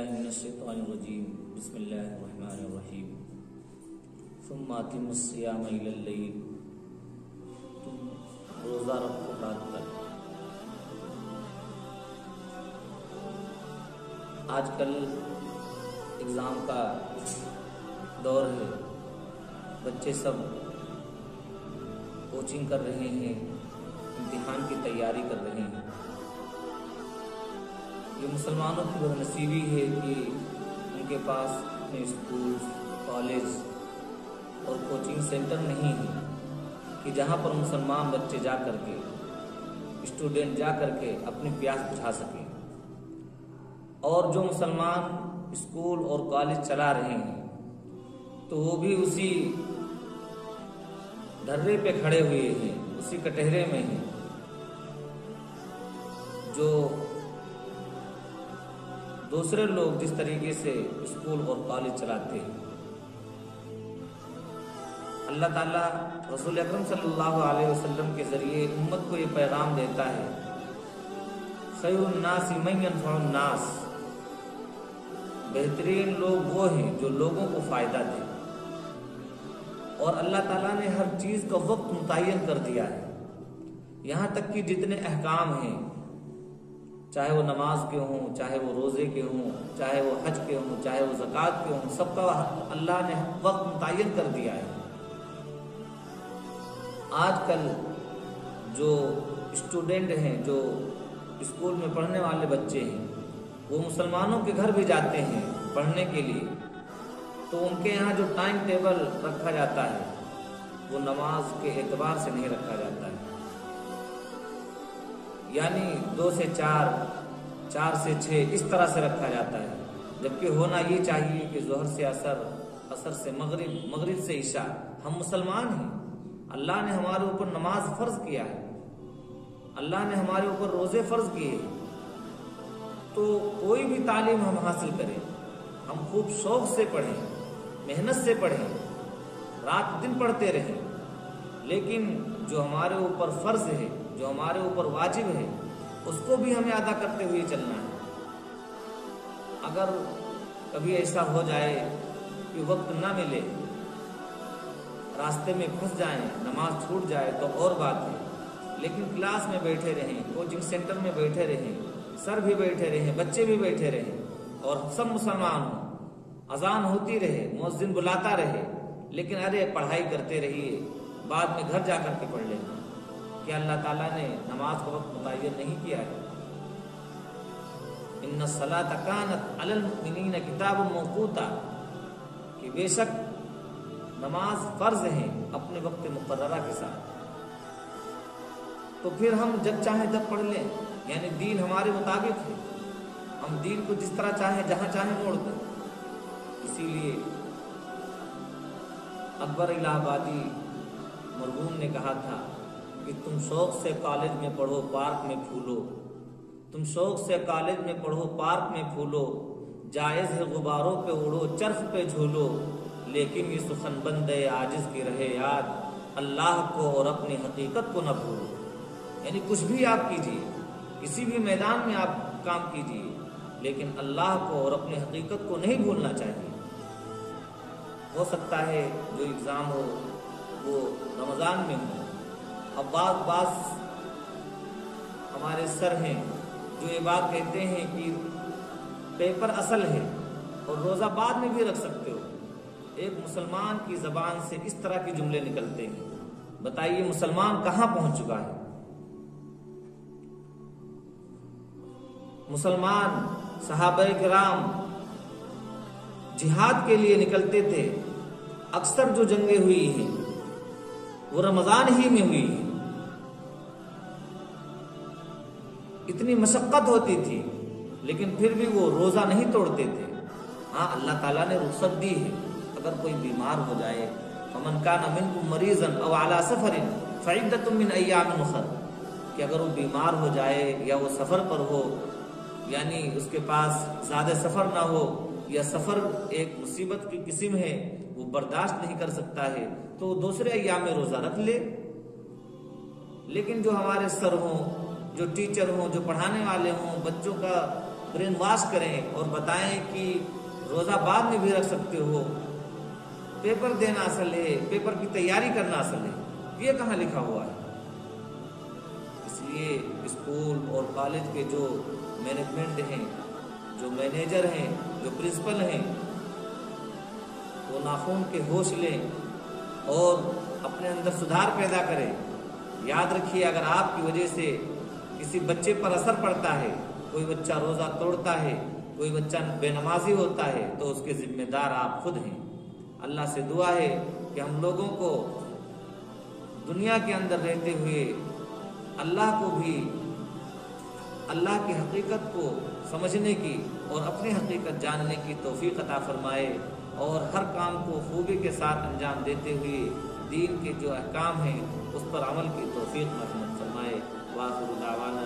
باللہ من الشیطان الرجیم بسم اللہ الرحمن الرحیم ثم اتم الصیام الی اللیل تم روزہ رکھو رات تک۔ آج کل اگزام کا دور ہے، بچے سب کوچنگ کر رہے ہیں، امتحان کی تیاری کر رہے ہیں۔ یہ مسلمانوں کی بد نصیبی ہے کہ ان کے پاس اپنے اسکول، کالج اور کوچنگ سینٹر نہیں ہے کہ جہاں پر مسلمان بچے جا کر کے، اسٹوڈنٹ جا کر کے اپنی پیاس بجھا سکیں۔ اور جو مسلمان اسکول اور کالج چلا رہے ہیں تو وہ بھی اسی دھرے پہ کھڑے ہوئے ہیں، اسی کٹہرے میں ہیں جو دوسرے لوگ جس طریقے سے اسکول اور کالج چلاتے ہیں۔ اللہ تعالیٰ رسول اکرم صلی اللہ علیہ وسلم کے ذریعے امت کو یہ پیغام دیتا ہے، خیر الناس من ینفع الناس، بہترین لوگ وہ ہیں جو لوگوں کو فائدہ دیں۔ اور اللہ تعالیٰ نے ہر چیز کا وقت متعین کر دیا ہے، یہاں تک کہ جتنے احکام ہیں، چاہے وہ نماز کے ہوں، چاہے وہ روزے کے ہوں، چاہے وہ حج کے ہوں، چاہے وہ زکوٰۃ کے ہوں، سب کا اللہ نے وقت متعین کر دیا ہے۔ آج کل جو اسٹوڈنٹ ہیں، جو اسکول میں پڑھنے والے بچے ہیں، وہ مسلمانوں کے گھر بھی جاتے ہیں پڑھنے کے لیے، تو ان کے یہاں جو ٹائم ٹیبل رکھا جاتا ہے وہ نماز کے اعتبار سے نہیں رکھا جاتا ہے، یعنی 2 سے 4، 4 سے 6 اس طرح سے رکھا جاتا ہے، جبکہ ہونا یہ چاہیے کہ ظہر سے عصر، عصر سے مغرب، مغرب سے عشاء۔ ہم مسلمان ہیں، اللہ نے ہمارے اوپر نماز فرض کیا ہے، اللہ نے ہمارے اوپر روزے فرض کیے، تو کوئی بھی تعلیم ہم حاصل کریں، ہم خوب شوق سے پڑھیں، محنت سے پڑھیں، رات دن پڑھتے رہیں، لیکن جو ہمارے اوپر فرض ہے، جو ہمارے اوپر واجب ہے، اس کو بھی ہمیں ادا کرتے ہوئے چلنا ہے۔ اگر کبھی ایسا ہو جائے کہ وقت نہ ملے، راستے میں پھنس جائیں، نماز چھوٹ جائے تو اور بات ہے، لیکن کلاس میں بیٹھے رہیں، کوچنگ سینٹر میں بیٹھے رہیں، سر بھی بیٹھے رہیں، بچے بھی بیٹھے رہیں، اور سب مسلمان ہوں، اذان ہوتی رہے، مؤذن بلاتا رہے، لیکن ارے پڑھائی کرتے رہیے، بعد میں گھر جا کر کے پڑھ لیں۔ کہ اللہ تعالیٰ نے نماز کا وقت متعین نہیں کیا ہے؟ ان الصلاۃ کانت علی المؤمنین کتابا موقوتا، کہ بے شک نماز فرض ہے اپنے وقت مقررہ کے ساتھ، تو پھر ہم جب چاہیں جب پڑھ لیں، یعنی دین ہمارے مطابق ہے، ہم دین کو جس طرح چاہیں جہاں چاہیں موڑ دیں۔ اسی لیے اکبر الہ آبادی مرحوم نے کہا تھا کہ تم شوق سے کالج میں پڑھو، پارک میں پھولو، تم شوق سے کالج میں پڑھو، پارک میں پھولو، جائز ہے غباروں پہ اڑو، چرخ پہ جھولو، لیکن یہ سخن بندے عاجز کی رہے یاد، اللہ کو اور اپنی حقیقت کو نہ بھولو۔ یعنی کچھ بھی آپ کیجیے، کسی بھی میدان میں آپ کام کیجیے، لیکن اللہ کو اور اپنی حقیقت کو نہیں بھولنا چاہیے۔ ہو سکتا ہے جو ایگزام ہو وہ رمضان میں ہو، اب بعض ہمارے سر ہیں جو یہ بات کہتے ہیں کہ پیپر اصل ہے اور روزہ بعد میں بھی رکھ سکتے ہو۔ ایک مسلمان کی زبان سے اس طرح کے جملے نکلتے ہیں، بتائیے مسلمان کہاں پہنچ چکا ہے؟ مسلمان صحابہ کرام جہاد کے لیے نکلتے تھے، اکثر جو جنگیں ہوئی ہیں وہ رمضان ہی میں ہوئی ہے، اتنی مشقت ہوتی تھی لیکن پھر بھی وہ روزہ نہیں توڑتے تھے۔ ہاں اللہ تعالیٰ نے رخصت دی ہے، اگر کوئی بیمار ہو جائے، فمن کان منکم مریضا او علی سفر فعدۃ من ایام اخر، کہ اگر وہ بیمار ہو جائے یا وہ سفر پر ہو، یعنی اس کے پاس زیادہ سفر نہ ہو، یا سفر ایک مصیبت کی قسم ہے، وہ برداشت نہیں کر سکتا ہے، تو وہ دوسرے ایام میں روزہ رکھ لے۔ لیکن جو ہمارے سر ہوں، جو ٹیچر ہوں، جو پڑھانے والے ہوں، بچوں کا برین واش کریں اور بتائیں کہ روزہ بعد میں بھی رکھ سکتے ہو، پیپر دینا اصل ہے، پیپر کی تیاری کرنا اصل ہے، یہ کہاں لکھا ہوا ہے؟ اس لیے اسکول اور کالج کے جو مینجمنٹ ہیں، جو مینیجر ہیں، جو پرنسپل ہیں، وہ ناخون کے ہوش لیں اور اپنے اندر سدھار پیدا کریں۔ یاد رکھیے، اگر آپ کی وجہ سے کسی بچے پر اثر پڑتا ہے، کوئی بچہ روزہ توڑتا ہے، کوئی بچہ بے نمازی ہوتا ہے، تو اس کے ذمہ دار آپ خود ہیں۔ اللہ سے دعا ہے کہ ہم لوگوں کو دنیا کے اندر رہتے ہوئے اللہ کو بھی، اللہ کی حقیقت کو سمجھنے کی اور اپنی حقیقت جاننے کی توفیق عطا فرمائے، اور ہر کام کو خوبی کے ساتھ انجام دیتے ہوئے دین کے جو احکام ہیں اس پر عمل کی توفیق مرحمت فرمائے۔ وآخر دعوانا